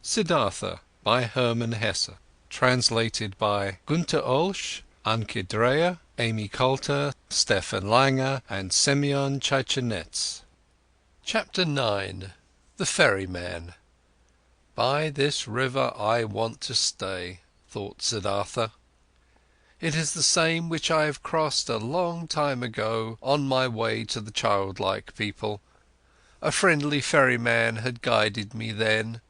Siddhartha by Herman Hesse. Translated by Günter Olsch, Anke Dreyer, Amy Coulter, Stefan Langer and Semyon Chichenets. Chapter 9. The Ferryman. By this river I want to stay, thought Siddhartha. It is the same which I have crossed a long time ago on my way to the childlike people. A friendly ferryman had guided me then.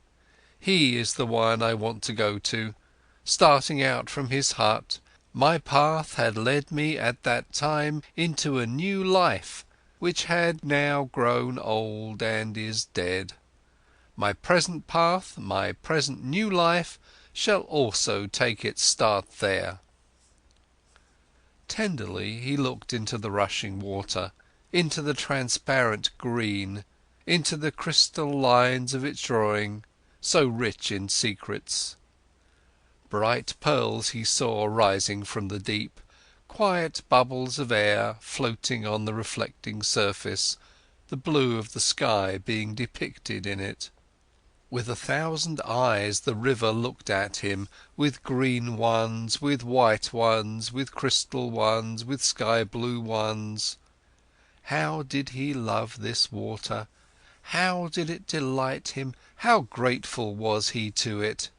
He is the one I want to go to. Starting out from his hut, my path had led me at that time into a new life, which had now grown old and is dead. My present path, my present new life, shall also take its start there. Tenderly he looked into the rushing water, into the transparent green, into the crystal lines of its drawing, so rich in secrets. Bright pearls he saw rising from the deep, quiet bubbles of air floating on the reflecting surface, the blue of the sky being depicted in it. With 1,000 eyes the river looked at him, with green ones, with white ones, with crystal ones, with sky-blue ones. How did he love this water? How did it delight him? How grateful was he to it?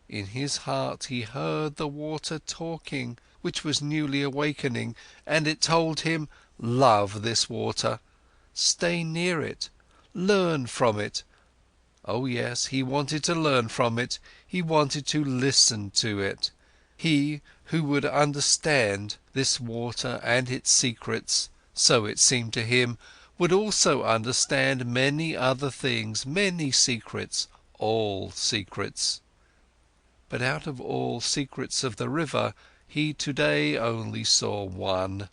In his heart he heard the water talking, which was newly awakening, and it told him, love this water, stay near it, learn from it. Oh yes, he wanted to learn from it, he wanted to listen to it. He, who would understand this water and its secrets, so it seemed to him, would also understand many other things, many secrets, all secrets. But out of all secrets of the river, he today only saw one.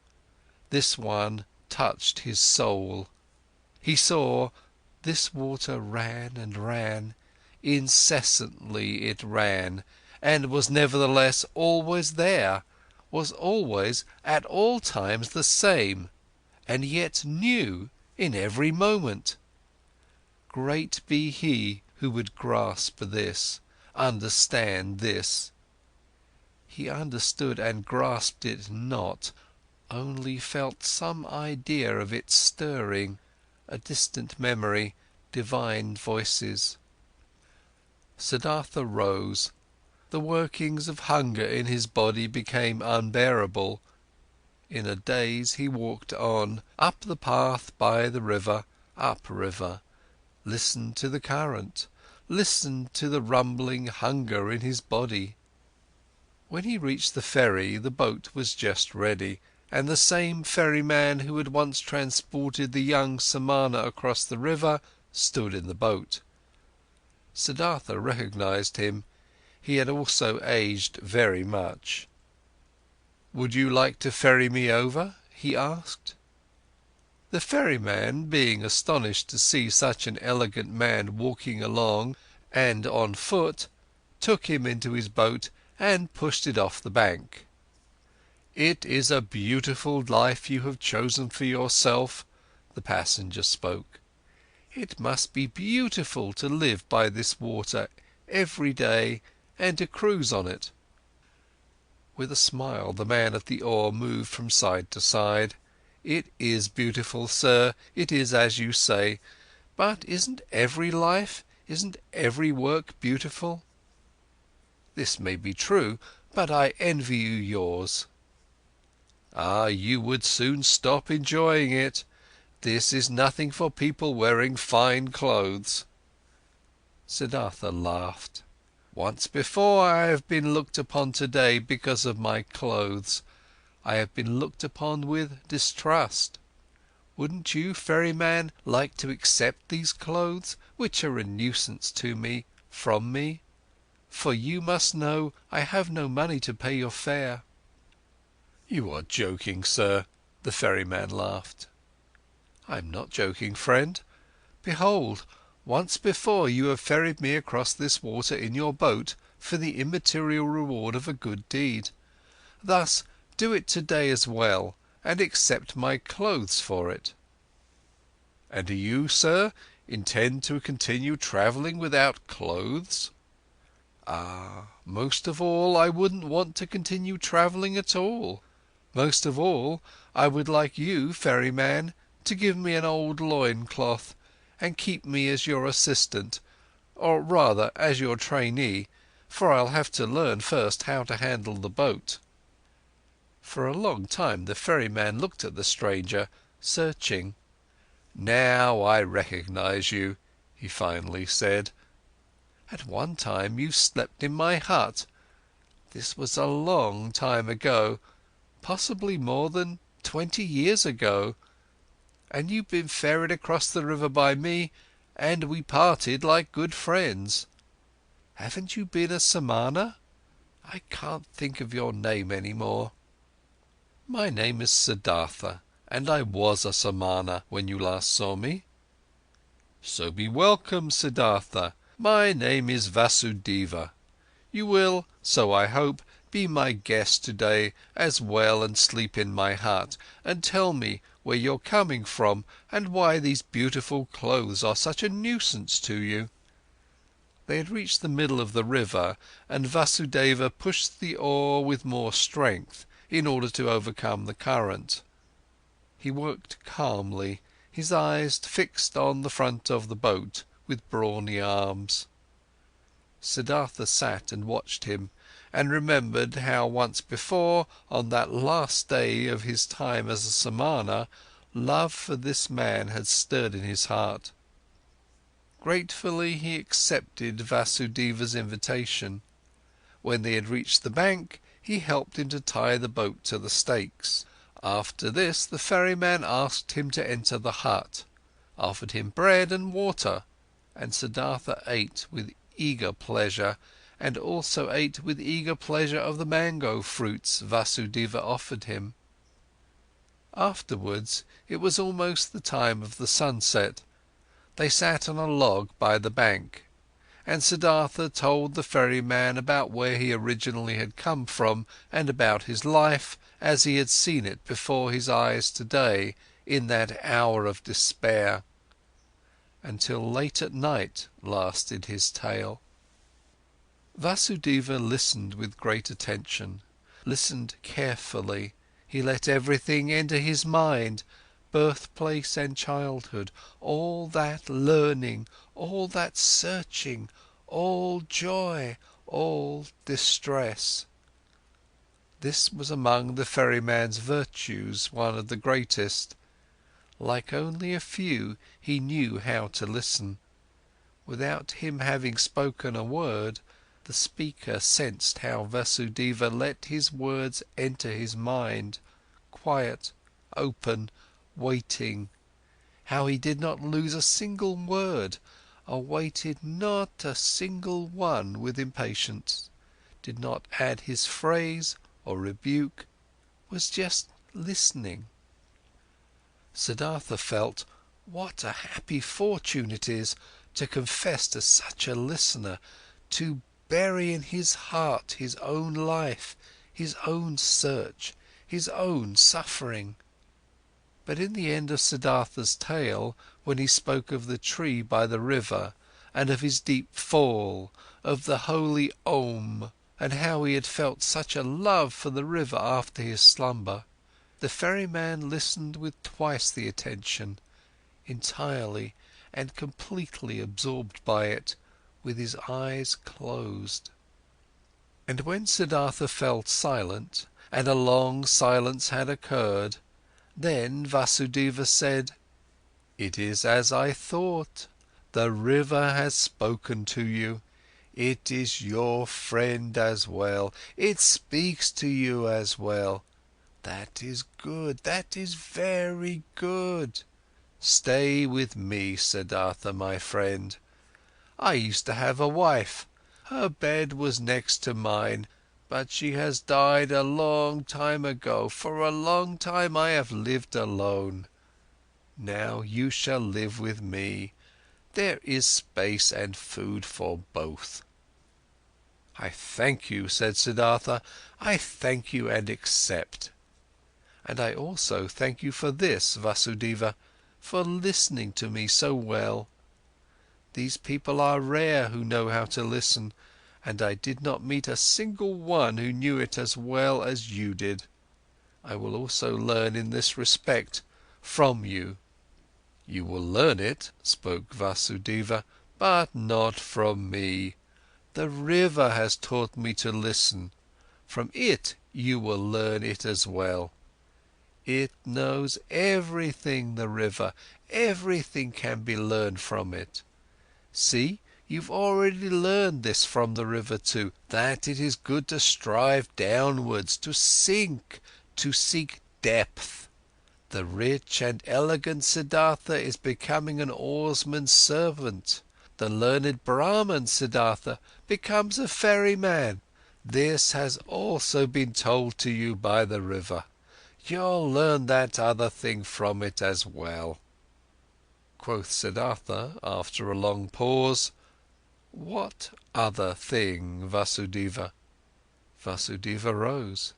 This one touched his soul. He saw, this water ran and ran, incessantly it ran, and was nevertheless always there, was always at all times the same, and yet new in every moment. Great be he who would grasp this, understand this. He understood and grasped it not, only felt some idea of it stirring, a distant memory, divine voices. Siddhartha rose. The workings of hunger in his body became unbearable. In a daze he walked on, up the path by the river, upriver, listened to the current, listened to the rumbling hunger in his body. When he reached the ferry, the boat was just ready, and the same ferryman who had once transported the young Samana across the river stood in the boat. Siddhartha recognized him. He had also aged very much. "Would you like to ferry me over?" he asked. The ferryman, being astonished to see such an elegant man walking along and on foot, took him into his boat and pushed it off the bank. "It is a beautiful life you have chosen for yourself," the passenger spoke. "It must be beautiful to live by this water every day and to cruise on it." With a smile, the man at the oar moved from side to side. "It is beautiful, sir, it is as you say, but isn't every life, isn't every work beautiful?" "This may be true, but I envy you yours." "Ah, you would soon stop enjoying it. This is nothing for people wearing fine clothes." Siddhartha laughed. "Once before I have been looked upon today because of my clothes. I have been looked upon with distrust. Wouldn't you, ferryman, like to accept these clothes, which are a nuisance to me, from me? For you must know, I have no money to pay your fare." "You are joking, sir," the ferryman laughed. "I am not joking, friend. Behold, once before you have ferried me across this water in your boat for the immaterial reward of a good deed. Thus, do it today as well, and accept my clothes for it." "And you, sir, Intend to continue travelling without clothes? Most of all, I wouldn't want to continue travelling at all. Most of all, I would like you, ferryman, to give me an old loincloth and keep me as your assistant, or rather as your trainee, for I'll have to learn first how to handle the boat." For a long time the ferryman looked at the stranger, searching. "Now I recognize you," he finally said. "At one time you slept in my hut. This was a long time ago, possibly more than 20 years ago. And you've been ferried across the river by me, and we parted like good friends. Haven't you been a Samana? I can't think of your name anymore." "My name is Siddhartha, and I was a Samana when you last saw me." "So be welcome, Siddhartha. My name is Vasudeva. You will, so I hope, be my guest today as well and sleep in my hut, and tell me where you're coming from and why these beautiful clothes are such a nuisance to you." They had reached the middle of the river, and Vasudeva pushed the oar with more strength in order to overcome the current. He worked calmly, his eyes fixed on the front of the boat with brawny arms. Siddhartha sat and watched him, and remembered how once before, on that last day of his time as a Samana, love for this man had stirred in his heart. Gratefully he accepted Vasudeva's invitation. When they had reached the bank, he helped him to tie the boat to the stakes. After this, the ferryman asked him to enter the hut, offered him bread and water, and Siddhartha ate with eager pleasure, and also ate with eager pleasure of the mango fruits Vasudeva offered him. Afterwards, it was almost the time of the sunset. They sat on a log by the bank, and Siddhartha told the ferryman about where he originally had come from and about his life as he had seen it before his eyes today in that hour of despair. Until late at night lasted his tale. Vasudeva listened with great attention, listened carefully. He let everything enter his mind, birthplace and childhood, all that learning, all that searching, all joy, all distress. This was among the ferryman's virtues one of the greatest. Like only a few, he knew how to listen. Without him having spoken a word, the speaker sensed how Vasudeva let his words enter his mind, quiet, open, waiting, how he did not lose a single word, awaited not a single one with impatience, did not add his phrase or rebuke, was just listening. Siddhartha felt, what a happy fortune it is to confess to such a listener, to bury in his heart his own life, his own search, his own suffering. But in the end of Siddhartha's tale, when he spoke of the tree by the river, and of his deep fall, of the holy Om, and how he had felt such a love for the river after his slumber, the ferryman listened with twice the attention, entirely and completely absorbed by it, with his eyes closed. And when Siddhartha fell silent, and a long silence had occurred, then Vasudeva said, "It is as I thought. The river has spoken to you. It is your friend as well. It speaks to you as well. That is good, that is very good. Stay with me, Siddhartha, my friend. I used to have a wife. Her bed was next to mine, but she has died a long time ago. For a long time I have lived alone. Now you shall live with me. There is space and food for both." "I thank you," said Siddhartha. "I thank you and accept. And I also thank you for this, Vasudeva, for listening to me so well. These people are rare who know how to listen, and I did not meet a single one who knew it as well as you did. I will also learn in this respect from you." "You will learn it," spoke Vasudeva, "but not from me. The river has taught me to listen. From it you will learn it as well. It knows everything, the river, everything can be learned from it. See, you've already learned this from the river too, that it is good to strive downwards, to sink, to seek depth. The rich and elegant Siddhartha is becoming an oarsman's servant. The learned Brahman Siddhartha becomes a ferryman. This has also been told to you by the river. You'll learn that other thing from it as well." Quoth Siddhartha, after a long pause, "What other thing, Vasudeva?" Vasudeva rose.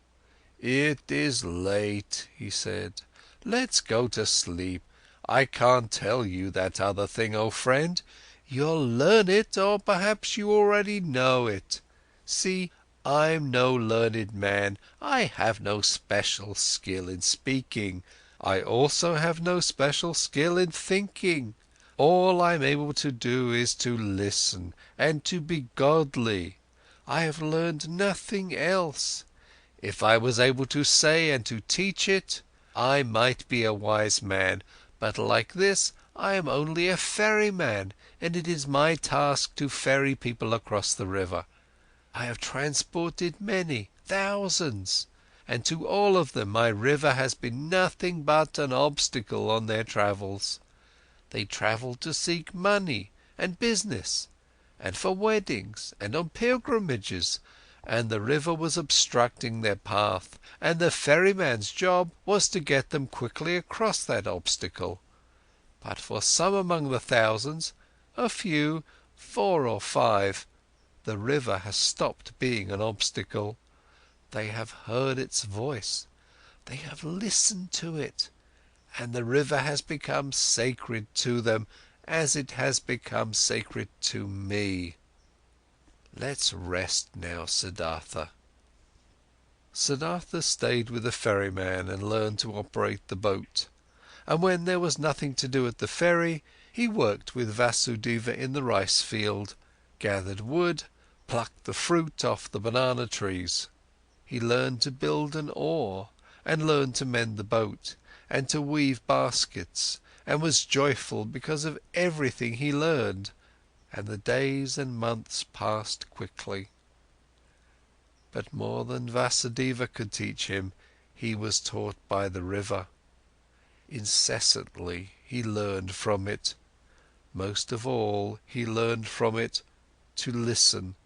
"It is late," he said. "Let's go to sleep. I can't tell you that other thing, oh friend. You'll learn it, or perhaps you already know it. See, I'm no learned man, I have no special skill in speaking, I also have no special skill in thinking. All I'm able to do is to listen and to be godly. I have learned nothing else. If I was able to say and to teach it, I might be a wise man, but like this, I am only a ferryman, and it is my task to ferry people across the river. I have transported many, thousands, and to all of them my river has been nothing but an obstacle on their travels. They travelled to seek money and business, and for weddings and on pilgrimages, and the river was obstructing their path, and the ferryman's job was to get them quickly across that obstacle. But for some among the thousands, a few, 4 or 5, the river has stopped being an obstacle. They have heard its voice, they have listened to it, and the river has become sacred to them as it has become sacred to me. Let's rest now, Siddhartha." Siddhartha stayed with the ferryman and learned to operate the boat, and when there was nothing to do at the ferry, he worked with Vasudeva in the rice field, gathered wood, plucked the fruit off the banana trees. He learned to build an oar, and learned to mend the boat, and to weave baskets, and was joyful because of everything he learned, and the days and months passed quickly. But more than Vasudeva could teach him, he was taught by the river. Incessantly he learned from it. Most of all, he learned from it to listen,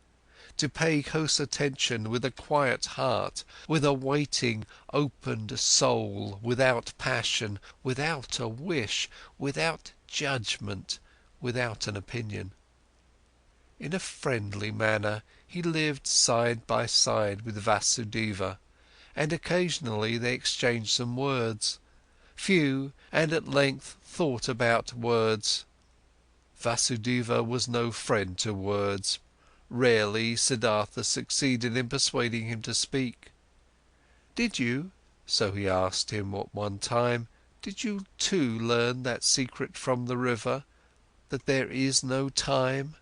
to pay close attention with a quiet heart, with a waiting, opened soul, without passion, without a wish, without judgment, without an opinion. In a friendly manner, he lived side by side with Vasudeva, and occasionally they exchanged some words, few and at length thought about words. Vasudeva was no friend to words. Rarely Siddhartha succeeded in persuading him to speak. "Did you," so he asked him at one time, "did you too learn that secret from the river, that there is no time?"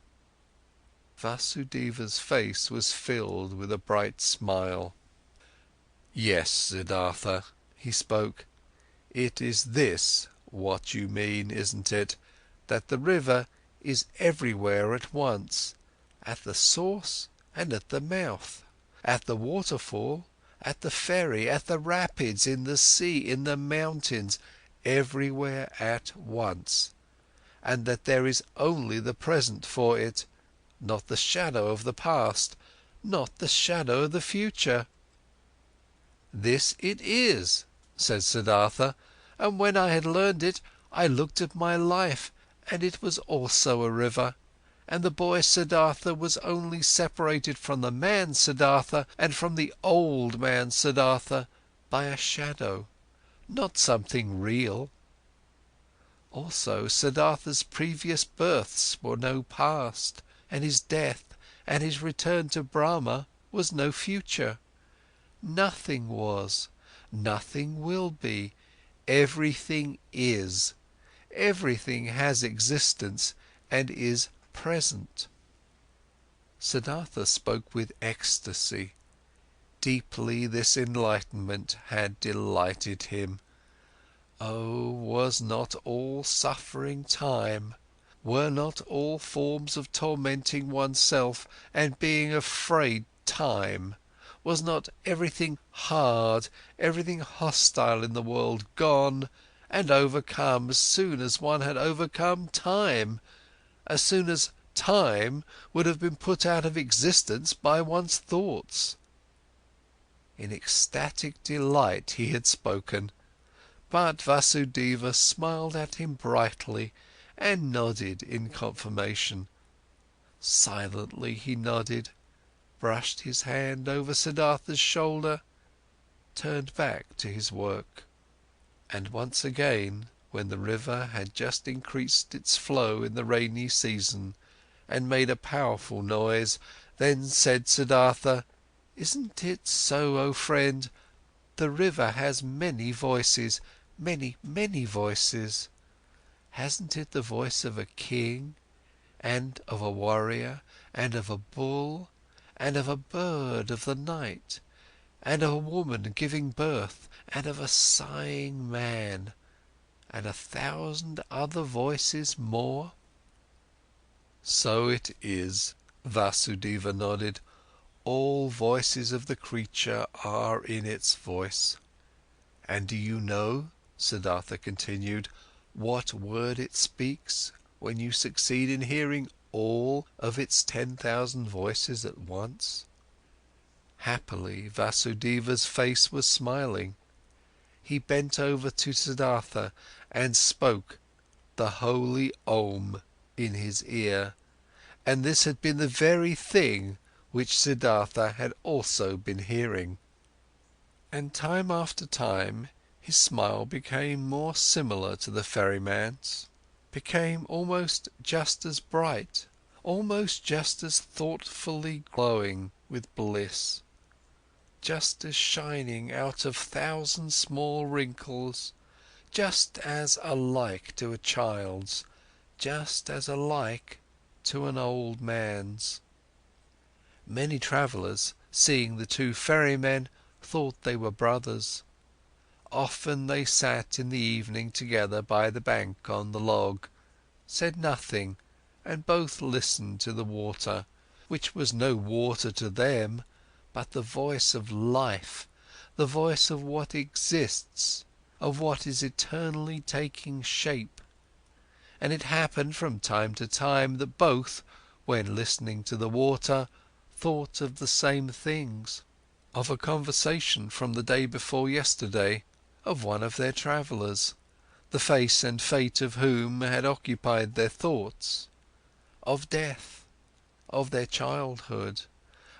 Vasudeva's face was filled with a bright smile. "Yes, Siddhartha," he spoke, "it is this what you mean, isn't it? That the river is everywhere at once, at the source and at the mouth, at the waterfall, at the ferry, at the rapids, in the sea, in the mountains, everywhere at once, and that there is only the present for it, not the shadow of the past, not the shadow of the future." "This it is," said Siddhartha, "and when I had learned it, I looked at my life, and it was also a river, and the boy Siddhartha was only separated from the man Siddhartha and from the old man Siddhartha by a shadow, not something real." Also, Siddhartha's previous births were no past, and his death and his return to Brahma was no future. Nothing was, nothing will be, everything is, everything has existence and is present. Siddhartha spoke with ecstasy. Deeply this enlightenment had delighted him. Oh, was not all suffering time? Were not all forms of tormenting oneself and being afraid time? Was not everything hard, everything hostile in the world gone and overcome as soon as one had overcome time, as soon as time would have been put out of existence by one's thoughts? In ecstatic delight he had spoken, but Vasudeva smiled at him brightly and nodded in confirmation. Silently he nodded, brushed his hand over Siddhartha's shoulder, turned back to his work. And once again, when the river had just increased its flow in the rainy season and made a powerful noise, then said Siddhartha, "Isn't it so, oh friend? The river has many voices, many, many voices. Hasn't it the voice of a king, and of a warrior, and of a bull, and of a bird of the night, and of a woman giving birth, and of a sighing man, and 1,000 other voices more?" "So it is," Vasudeva nodded. "All voices of the creature are in its voice. And do you know," Siddhartha continued, "what word it speaks when you succeed in hearing all of its 10,000 voices at once?" Happily, Vasudeva's face was smiling. He bent over to Siddhartha and spoke the holy Om in his ear, and this had been the very thing which Siddhartha had also been hearing. And time after time, his smile became more similar to the ferryman's, became almost just as bright, almost just as thoughtfully glowing with bliss, just as shining out of 1,000 small wrinkles, just as alike to a child's, just as alike to an old man's. Many travellers, seeing the two ferrymen, thought they were brothers. Often they sat in the evening together by the bank on the log, said nothing, and both listened to the water, which was no water to them, but the voice of life, the voice of what exists, of what is eternally taking shape. And it happened from time to time that both, when listening to the water, thought of the same things, of a conversation from the day before yesterday, of one of their travellers, the face and fate of whom had occupied their thoughts, of death, of their childhood,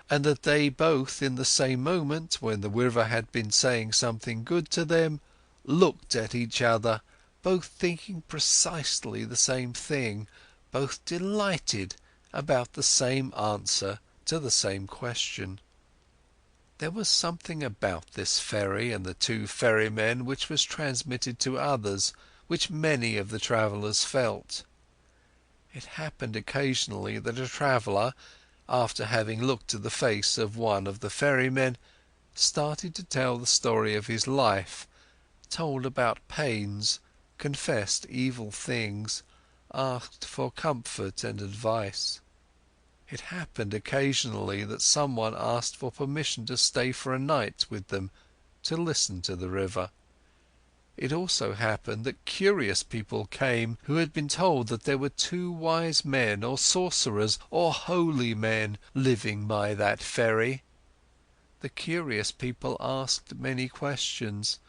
and that they both in the same moment, when the river had been saying something good to them, looked at each other, both thinking precisely the same thing, both delighted about the same answer to the same question. There was something about this ferry and the two ferrymen which was transmitted to others, which many of the travellers felt. It happened occasionally that a traveller, after having looked at the face of one of the ferrymen, started to tell the story of his life, told about pains, confessed evil things, asked for comfort and advice. It happened occasionally that someone asked for permission to stay for a night with them, to listen to the river. It also happened that curious people came who had been told that there were two wise men or sorcerers or holy men living by that ferry. The curious people asked many questions,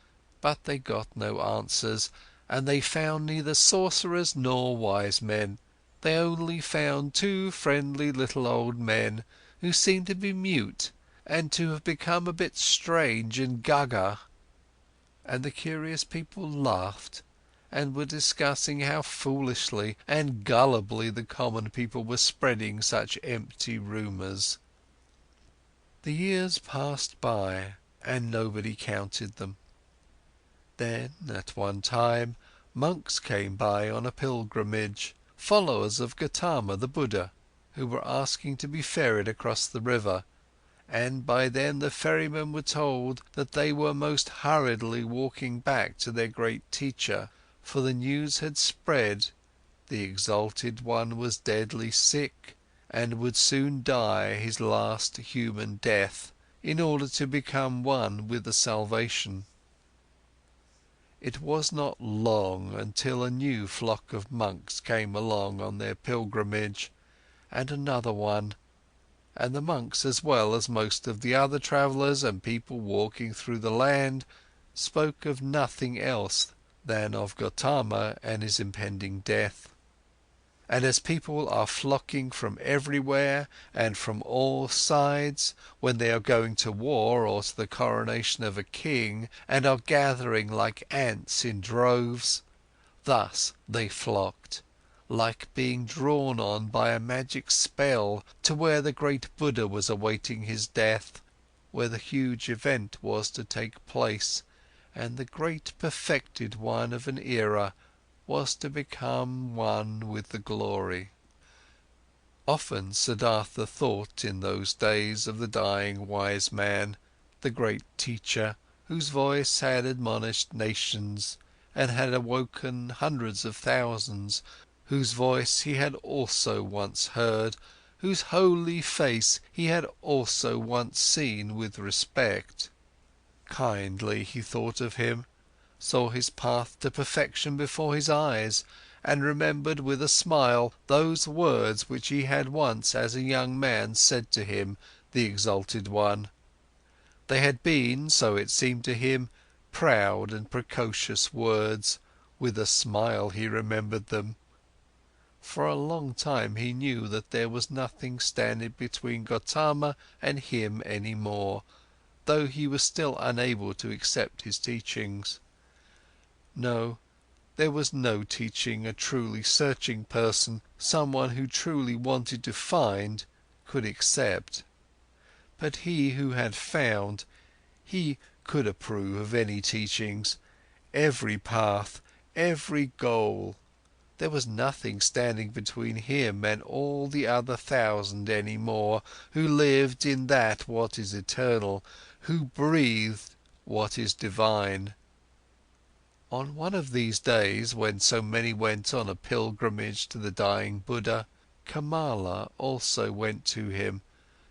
but they got no answers, and they found neither sorcerers nor wise men. They only found two friendly little old men, who seemed to be mute and to have become a bit strange and gaga. And the curious people laughed and were discussing how foolishly and gullibly the common people were spreading such empty rumours. The years passed by, and nobody counted them. Then, at one time, monks came by on a pilgrimage, followers of Gautama the Buddha, who were asking to be ferried across the river, and by them the ferrymen were told that they were most hurriedly walking back to their great teacher, for the news had spread, the exalted one was deadly sick, and would soon die his last human death, in order to become one with the salvation. It was not long until a new flock of monks came along on their pilgrimage, and another one, and the monks as well as most of the other travellers and people walking through the land spoke of nothing else than of Gautama and his impending death. And as people are flocking from everywhere and from all sides, when they are going to war or to the coronation of a king, and are gathering like ants in droves, thus they flocked, like being drawn on by a magic spell to where the great Buddha was awaiting his death, where the huge event was to take place, and the great perfected one of an era was to become one with the glory. Often Siddhartha thought in those days of the dying wise man, the great teacher, whose voice had admonished nations and had awoken hundreds of thousands, whose voice he had also once heard, whose holy face he had also once seen with respect. Kindly he thought of him, saw his path to perfection before his eyes, and remembered with a smile those words which he had once as a young man said to him, the exalted one. They had been, so it seemed to him, proud and precocious words, with a smile he remembered them. For a long time he knew that there was nothing standing between Gautama and him any more, though he was still unable to accept his teachings. No, there was no teaching a truly searching person, someone who truly wanted to find, could accept. But he who had found, he could approve of any teachings, every path, every goal. There was nothing standing between him and all the other 1,000 any more, who lived in that what is eternal, who breathed what is divine. On one of these days, when so many went on a pilgrimage to the dying Buddha, Kamala also went to him,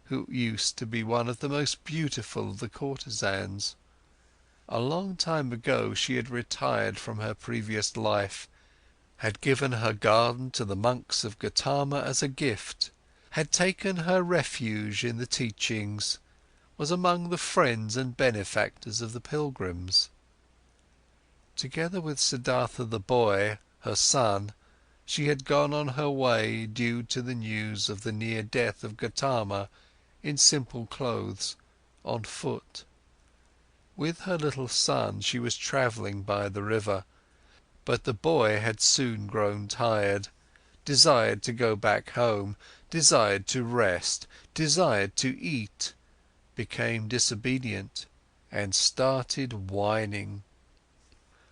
who used to be one of the most beautiful of the courtesans. A long time ago she had retired from her previous life, had given her garden to the monks of Gautama as a gift, had taken her refuge in the teachings, was among the friends and benefactors of the pilgrims. Together with Siddhartha the boy, her son, she had gone on her way due to the news of the near death of Gautama, in simple clothes, on foot. With her little son she was travelling by the river, but the boy had soon grown tired, desired to go back home, desired to rest, desired to eat, became disobedient, and started whining.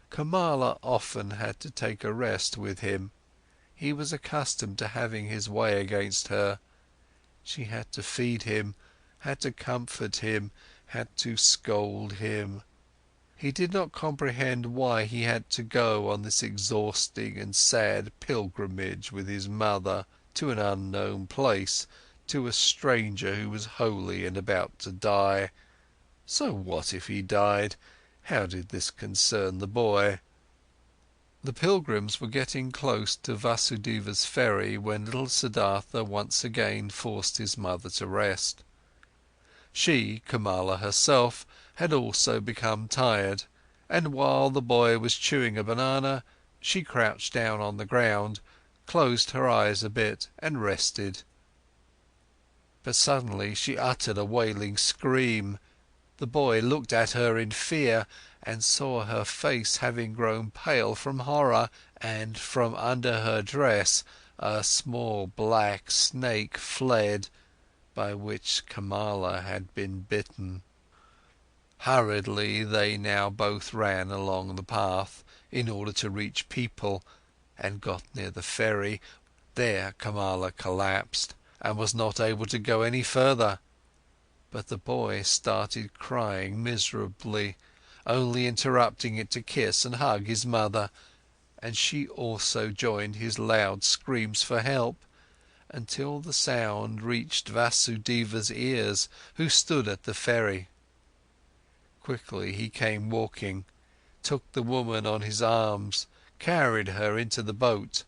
Kamala often had to take a rest with him. He was accustomed to having his way against her. She had to feed him, had to comfort him, had to scold him. He did not comprehend why he had to go on this exhausting and sad pilgrimage with his mother, to an unknown place, to a stranger who was holy and about to die. So what if he died? How did this concern the boy? The pilgrims were getting close to Vasudeva's ferry when little Siddhartha once again forced his mother to rest. She, Kamala herself, had also become tired, and while the boy was chewing a banana, she crouched down on the ground, closed her eyes a bit and rested. But suddenly she uttered a wailing scream. The boy looked at her in fear, and saw her face having grown pale from horror, and from under her dress a small black snake fled, by which Kamala had been bitten. Hurriedly they now both ran along the path, in order to reach people, and got near the ferry. There Kamala collapsed, and was not able to go any further. But the boy started crying miserably, only interrupting it to kiss and hug his mother, and she also joined his loud screams for help, until the sound reached Vasudeva's ears, who stood at the ferry. Quickly he came walking, took the woman on his arms, carried her into the boat.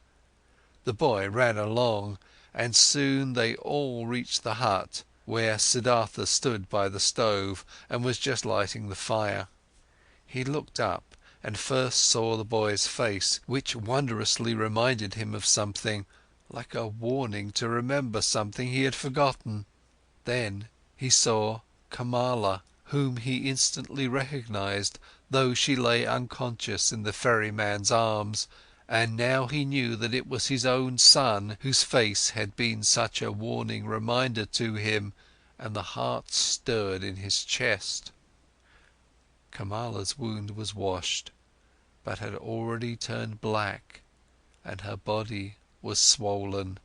The boy ran along, and soon they all reached the hut, where Siddhartha stood by the stove and was just lighting the fire. He looked up and first saw the boy's face, which wondrously reminded him of something, like a warning to remember something he had forgotten. Then he saw Kamala, whom he instantly recognized, though she lay unconscious in the ferryman's arms, and now he knew that it was his own son whose face had been such a warning reminder to him, and the heart stirred in his chest. Kamala's wound was washed, but had already turned black, and her body was swollen.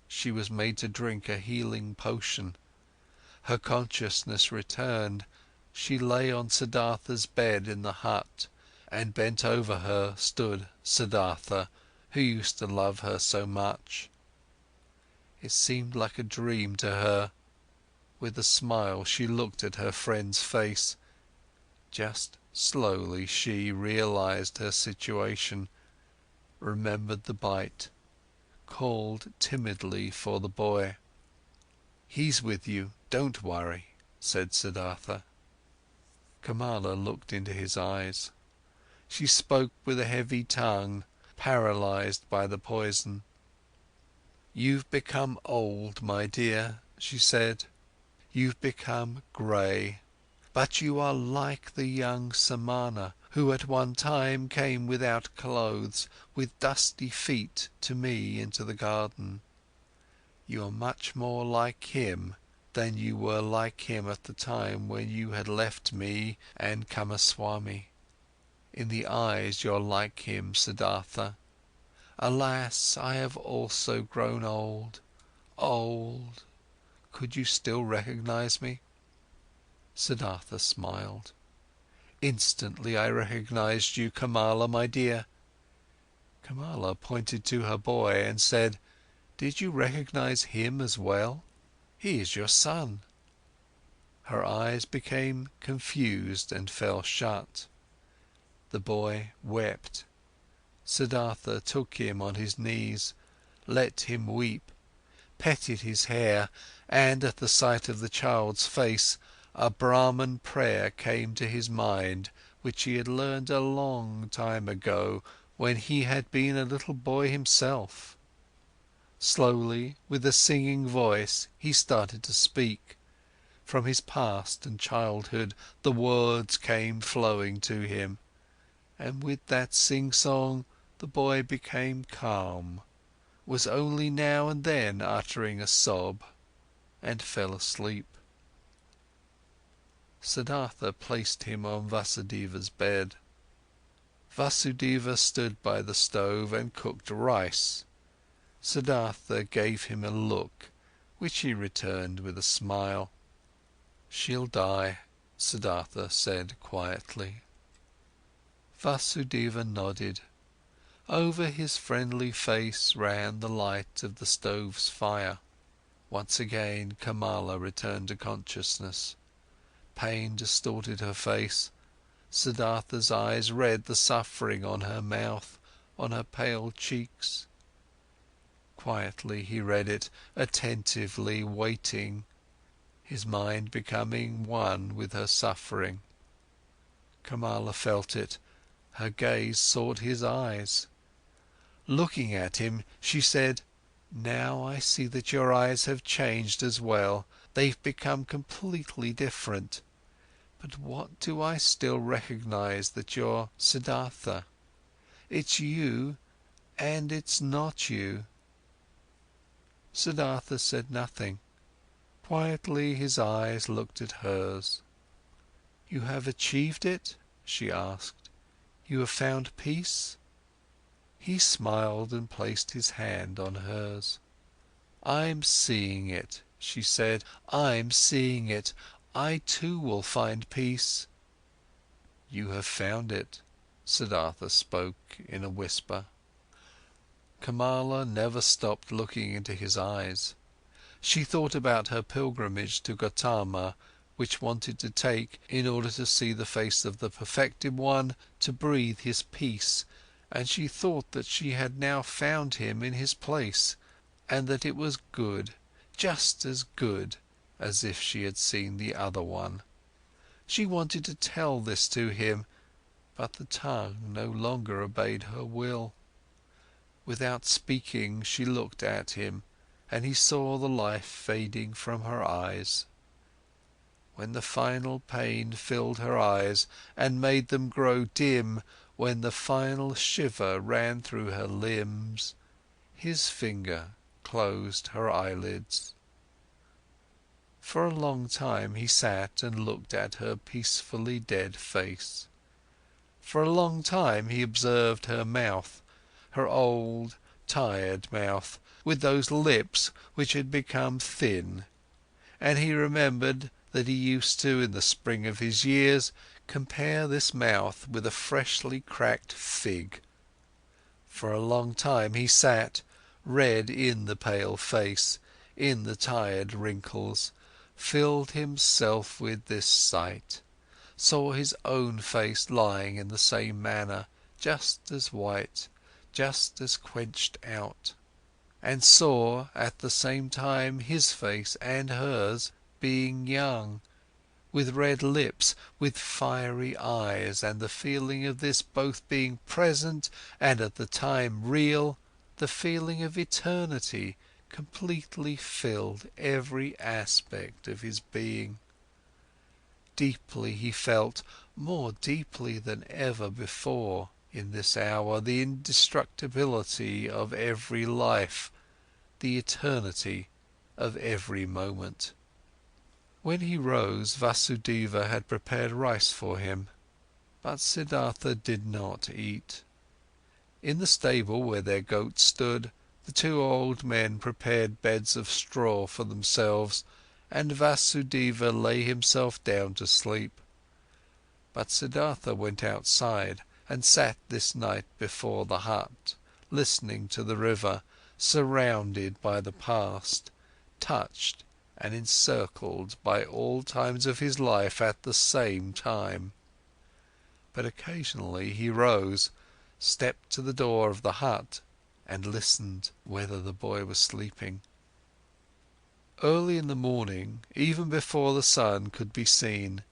She was made to drink a healing potion. Her consciousness returned. She lay on Siddhartha's bed in the hut, and bent over her stood Siddhartha, who used to love her so much. It seemed like a dream to her. With a smile she looked at her friend's face. Just slowly she realized her situation, remembered the bite, called timidly for the boy. "He's with you, don't worry," said Siddhartha. Kamala looked into his eyes. She spoke with a heavy tongue, paralyzed by the poison. "You've become old, my dear," she said. "You've become grey, but you are like the young Samana, who at one time came without clothes, with dusty feet to me into the garden. You are much more like him than you were like him at the time when you had left me and Kamaswami. In the eyes you're like him, Siddhartha. Alas, I have also grown old, old. Could you still recognize me?" Siddhartha smiled. "Instantly I recognized you, Kamala, my dear." Kamala pointed to her boy and said, "Did you recognize him as well? He is your son." Her eyes became confused and fell shut. The boy wept. Siddhartha took him on his knees, let him weep, petted his hair, and at the sight of the child's face, a Brahman prayer came to his mind, which he had learned a long time ago, when he had been a little boy himself. Slowly, with a singing voice, he started to speak. From his past and childhood, the words came flowing to him. And with that sing-song, the boy became calm, was only now and then uttering a sob, and fell asleep. Siddhartha placed him on Vasudeva's bed. Vasudeva stood by the stove and cooked rice. Siddhartha gave him a look, which he returned with a smile. "She'll die," Siddhartha said quietly. Vasudeva nodded. Over his friendly face ran the light of the stove's fire. Once again Kamala returned to consciousness. Pain distorted her face. Siddhartha's eyes read the suffering on her mouth, on her pale cheeks. Quietly he read it, attentively waiting, his mind becoming one with her suffering. Kamala felt it, her gaze sought his eyes. Looking at him, she said, "Now I see that your eyes have changed as well, they've become completely different. But what do I still recognize that you're Siddhartha? It's you and it's not you." Siddhartha said nothing. Quietly his eyes looked at hers. "You have achieved it?" she asked. "You have found peace?" He smiled and placed his hand on hers. "I'm seeing it," she said. "I'm seeing it. I too will find peace." "You have found it," Siddhartha spoke in a whisper. Kamala never stopped looking into his eyes. She thought about her pilgrimage to Gautama, which wanted to take, in order to see the face of the perfected one, to breathe his peace, and she thought that she had now found him in his place, and that it was good, just as good as if she had seen the other one. She wanted to tell this to him, but the tongue no longer obeyed her will. Without speaking, she looked at him, and he saw the life fading from her eyes. When the final pain filled her eyes and made them grow dim, when the final shiver ran through her limbs, his finger closed her eyelids. For a long time he sat and looked at her peacefully dead face. For a long time he observed her mouth, her old, tired mouth, with those lips which had become thin, and he remembered that he used to, in the spring of his years, compare this mouth with a freshly cracked fig. For a long time he sat, read in the pale face, in the tired wrinkles, filled himself with this sight, saw his own face lying in the same manner, just as white, just as quenched out, and saw at the same time his face and hers being young, with red lips, with fiery eyes, and the feeling of this both being present and at the time real, the feeling of eternity completely filled every aspect of his being. Deeply he felt, more deeply than ever before, in this hour, the indestructibility of every life, the eternity of every moment. When he rose, Vasudeva had prepared rice for him, but Siddhartha did not eat. In the stable where their goats stood, the two old men prepared beds of straw for themselves, and Vasudeva lay himself down to sleep. But Siddhartha went outside and sat this night before the hut, listening to the river, surrounded by the past, touched and encircled by all times of his life at the same time. But occasionally he rose, stepped to the door of the hut and listened whether the boy was sleeping. Early in the morning, even before the sun could be seen,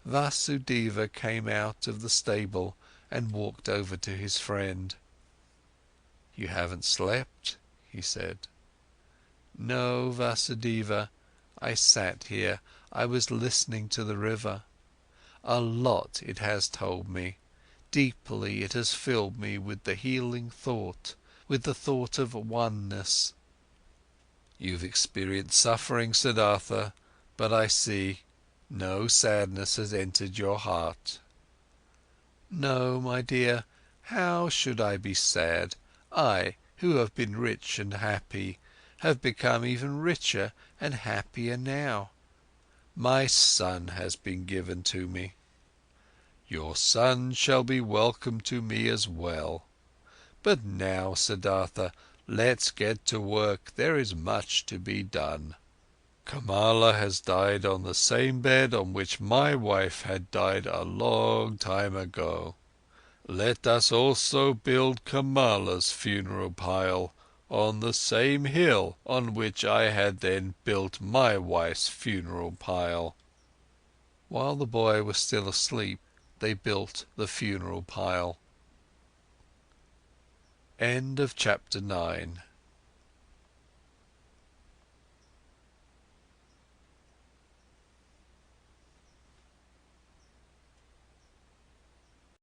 Vasudeva came out of the stable and walked over to his friend. "You haven't slept?" he said. "No, Vasudeva, I sat here, I was listening to the river. A lot it has told me, deeply it has filled me with the healing thought, with the thought of oneness." "You've experienced suffering, Siddhartha, but I see, no sadness has entered your heart." "No, my dear, how should I be sad? I, who have been rich and happy, have become even richer and happier now. My son has been given to me." "Your son shall be welcome to me as well. But now, Siddhartha, let's get to work, there is much to be done. Kamala has died on the same bed on which my wife had died a long time ago. Let us also build Kamala's funeral pile on the same hill on which I had then built my wife's funeral pile." While the boy was still asleep, they built the funeral pile. End of Chapter 9.